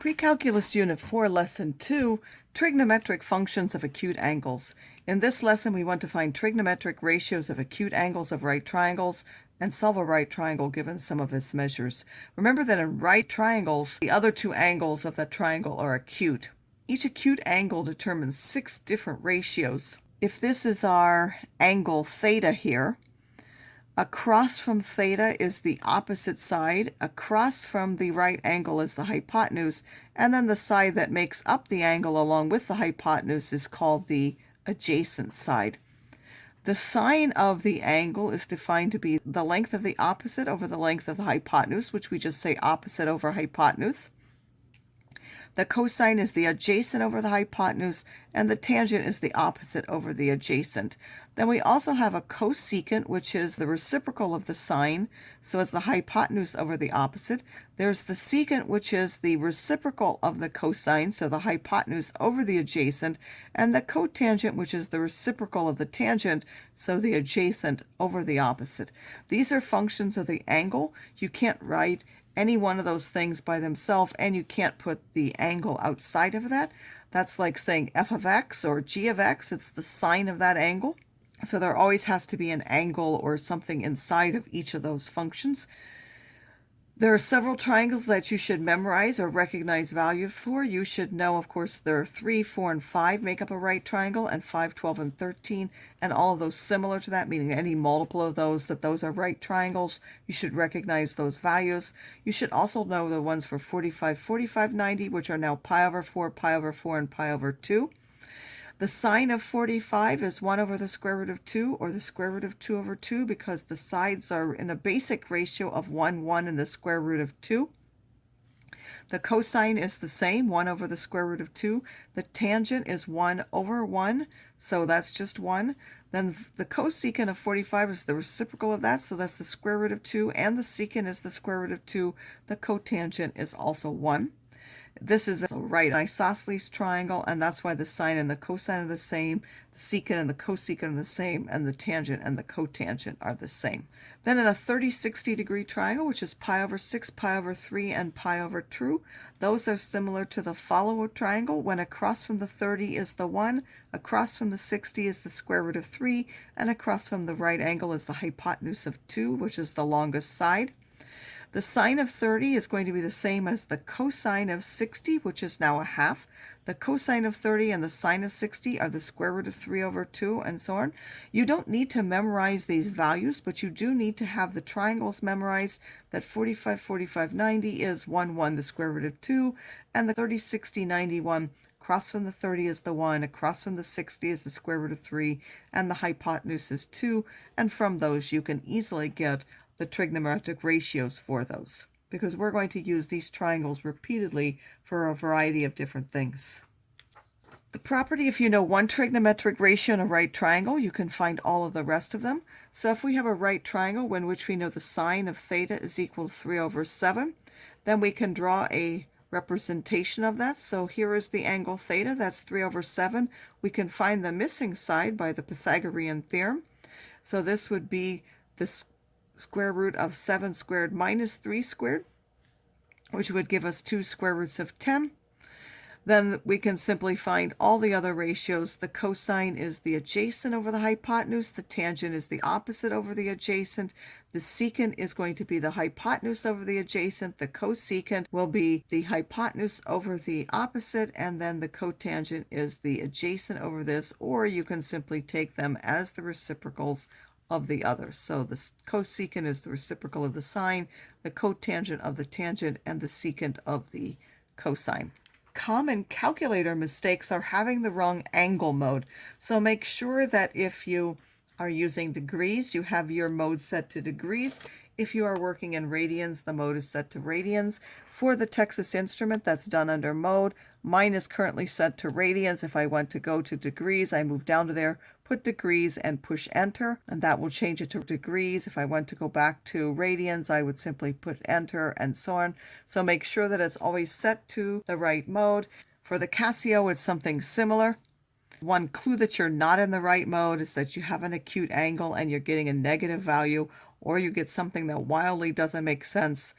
Pre-Calculus Unit 4, Lesson 2, Trigonometric Functions of Acute Angles. In this lesson, we want to find trigonometric ratios of acute angles of right triangles and solve a right triangle given some of its measures. Remember that in right triangles, the other two angles of that triangle are acute. Each acute angle determines 6 different ratios. If this is our angle theta here, across from theta is the opposite side, across from the right angle is the hypotenuse, and then the side that makes up the angle along with the hypotenuse is called the adjacent side. The sine of the angle is defined to be the length of the opposite over the length of the hypotenuse, which we just say opposite over hypotenuse. The cosine is the adjacent over the hypotenuse, and the tangent is the opposite over the adjacent. Then we also have a cosecant, which is the reciprocal of the sine, so it's the hypotenuse over the opposite. There's the secant, which is the reciprocal of the cosine, so the hypotenuse over the adjacent, and the cotangent, which is the reciprocal of the tangent, so the adjacent over the opposite. These are functions of the angle. You can't write any one of those things by themselves, and you can't put the angle outside of that. That's like saying f of x or g of x. It's the sine of that angle. So there always has to be an angle or something inside of each of those functions. There are several triangles that you should memorize or recognize values for. You should know, of course, there are 3, 4, and 5 make up a right triangle, and 5, 12, and 13, and all of those similar to that, meaning any multiple of those, that those are right triangles. You should recognize those values. You should also know the ones for 45, 45, 90, which are now pi over 4, pi over 4, and pi over 2. The sine of 45 is 1 over the square root of 2, or the square root of 2 over 2, because the sides are in a basic ratio of 1, 1, and the square root of 2. The cosine is the same, 1 over the square root of 2. The tangent is 1 over 1, so that's just 1. Then the cosecant of 45 is the reciprocal of that, so that's the square root of 2, and the secant is the square root of 2. The cotangent is also 1. This is a right isosceles triangle, and that's why the sine and the cosine are the same, the secant and the cosecant are the same, and the tangent and the cotangent are the same. Then in a 30-60 degree triangle, which is pi over 6, pi over 3, and pi over 2, those are similar to the follower triangle, when across from the 30 is the 1, across from the 60 is the square root of 3, and across from the right angle is the hypotenuse of 2, which is the longest side. The sine of 30 is going to be the same as the cosine of 60, which is now a half. The cosine of 30 and the sine of 60 are the square root of 3 over 2, and so on. You don't need to memorize these values, but you do need to have the triangles memorized, that 45, 45, 90 is 1, 1, the square root of 2, and the 30, 60, 91, across from the 30 is the 1, across from the 60 is the square root of 3, and the hypotenuse is 2, and from those you can easily get the trigonometric ratios for those, because we're going to use these triangles repeatedly for a variety of different things. The property, if you know one trigonometric ratio in a right triangle, you can find all of the rest of them. So if we have a right triangle in which we know the sine of theta is equal to 3 over 7, then we can draw a representation of that. So here is the angle theta, that's 3 over 7. We can find the missing side by the Pythagorean theorem. So this would be the square root of 7 squared minus 3 squared, which would give us 2 square roots of 10. Then we can simply find all the other ratios. The cosine is the adjacent over the hypotenuse. The tangent is the opposite over the adjacent. The secant is going to be the hypotenuse over the adjacent. The cosecant will be the hypotenuse over the opposite, and then the cotangent is the adjacent over this, or you can simply take them as the reciprocals of the other. So the cosecant is the reciprocal of the sine, the cotangent of the tangent, and the secant of the cosine. Common calculator mistakes are having the wrong angle mode. So make sure that if you are using degrees, you have your mode set to degrees. If you are working in radians, the mode is set to radians. For the Texas Instrument, that's done under mode. Mine is currently set to radians. If I want to go to degrees, I move down to there, put degrees, and push enter, and that will change it to degrees. If I want to go back to radians, I would simply put enter, and so on. So make sure that it's always set to the right mode. For the Casio, it's something similar. One clue that you're not in the right mode is that you have an acute angle and you're getting a negative value, or you get something that wildly doesn't make sense.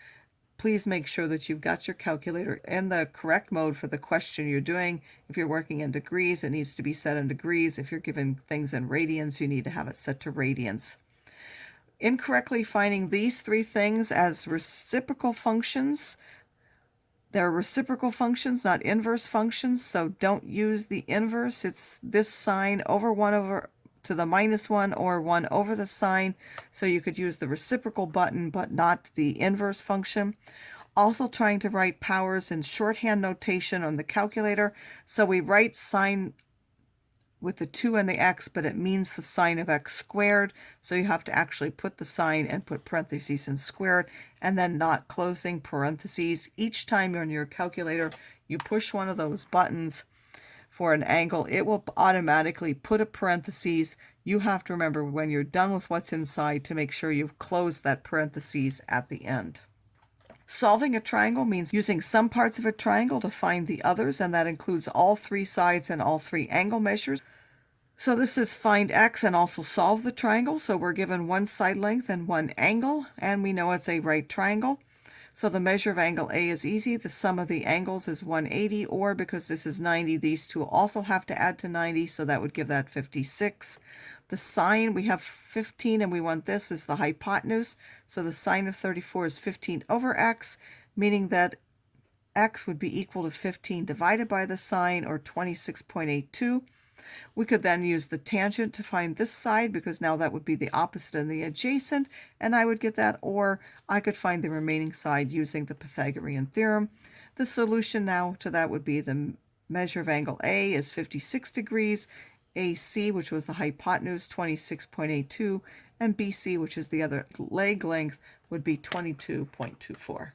please make sure that you've got your calculator in the correct mode for the question you're doing. If you're working in degrees, it needs to be set in degrees. If you're given things in radians, you need to have it set to radians. Incorrectly finding these three things as reciprocal functions. They're reciprocal functions, not inverse functions, so don't use the inverse. It's this sign over 1 over to the -1 or 1 over the sign, so you could use the reciprocal button but not the inverse function. Also trying to write powers in shorthand notation on the calculator, so we write sine with the 2 and the x, but it means the sine of x squared, so you have to actually put the sign and put parentheses in squared, and then not closing parentheses. Each time you're on your calculator, you push one of those buttons for an angle, it will automatically put a parentheses. You have to remember when you're done with what's inside to make sure you've closed that parentheses at the end. Solving a triangle means using some parts of a triangle to find the others, and that includes all three sides and all three angle measures. So this is find x and also solve the triangle. So we're given one side length and one angle, and we know it's a right triangle. So the measure of angle A is easy. The sum of the angles is 180, or because this is 90, these two also have to add to 90, so that would give that 56. The sine, we have 15, and we want this is the hypotenuse. So the sine of 34 is 15 over x, meaning that x would be equal to 15 divided by the sine, or 26.82. We could then use the tangent to find this side, because now that would be the opposite and the adjacent, and I would get that, or I could find the remaining side using the Pythagorean theorem. The solution now to that would be the measure of angle A is 56 degrees, AC, which was the hypotenuse, 26.82, and BC, which is the other leg length, would be 22.24.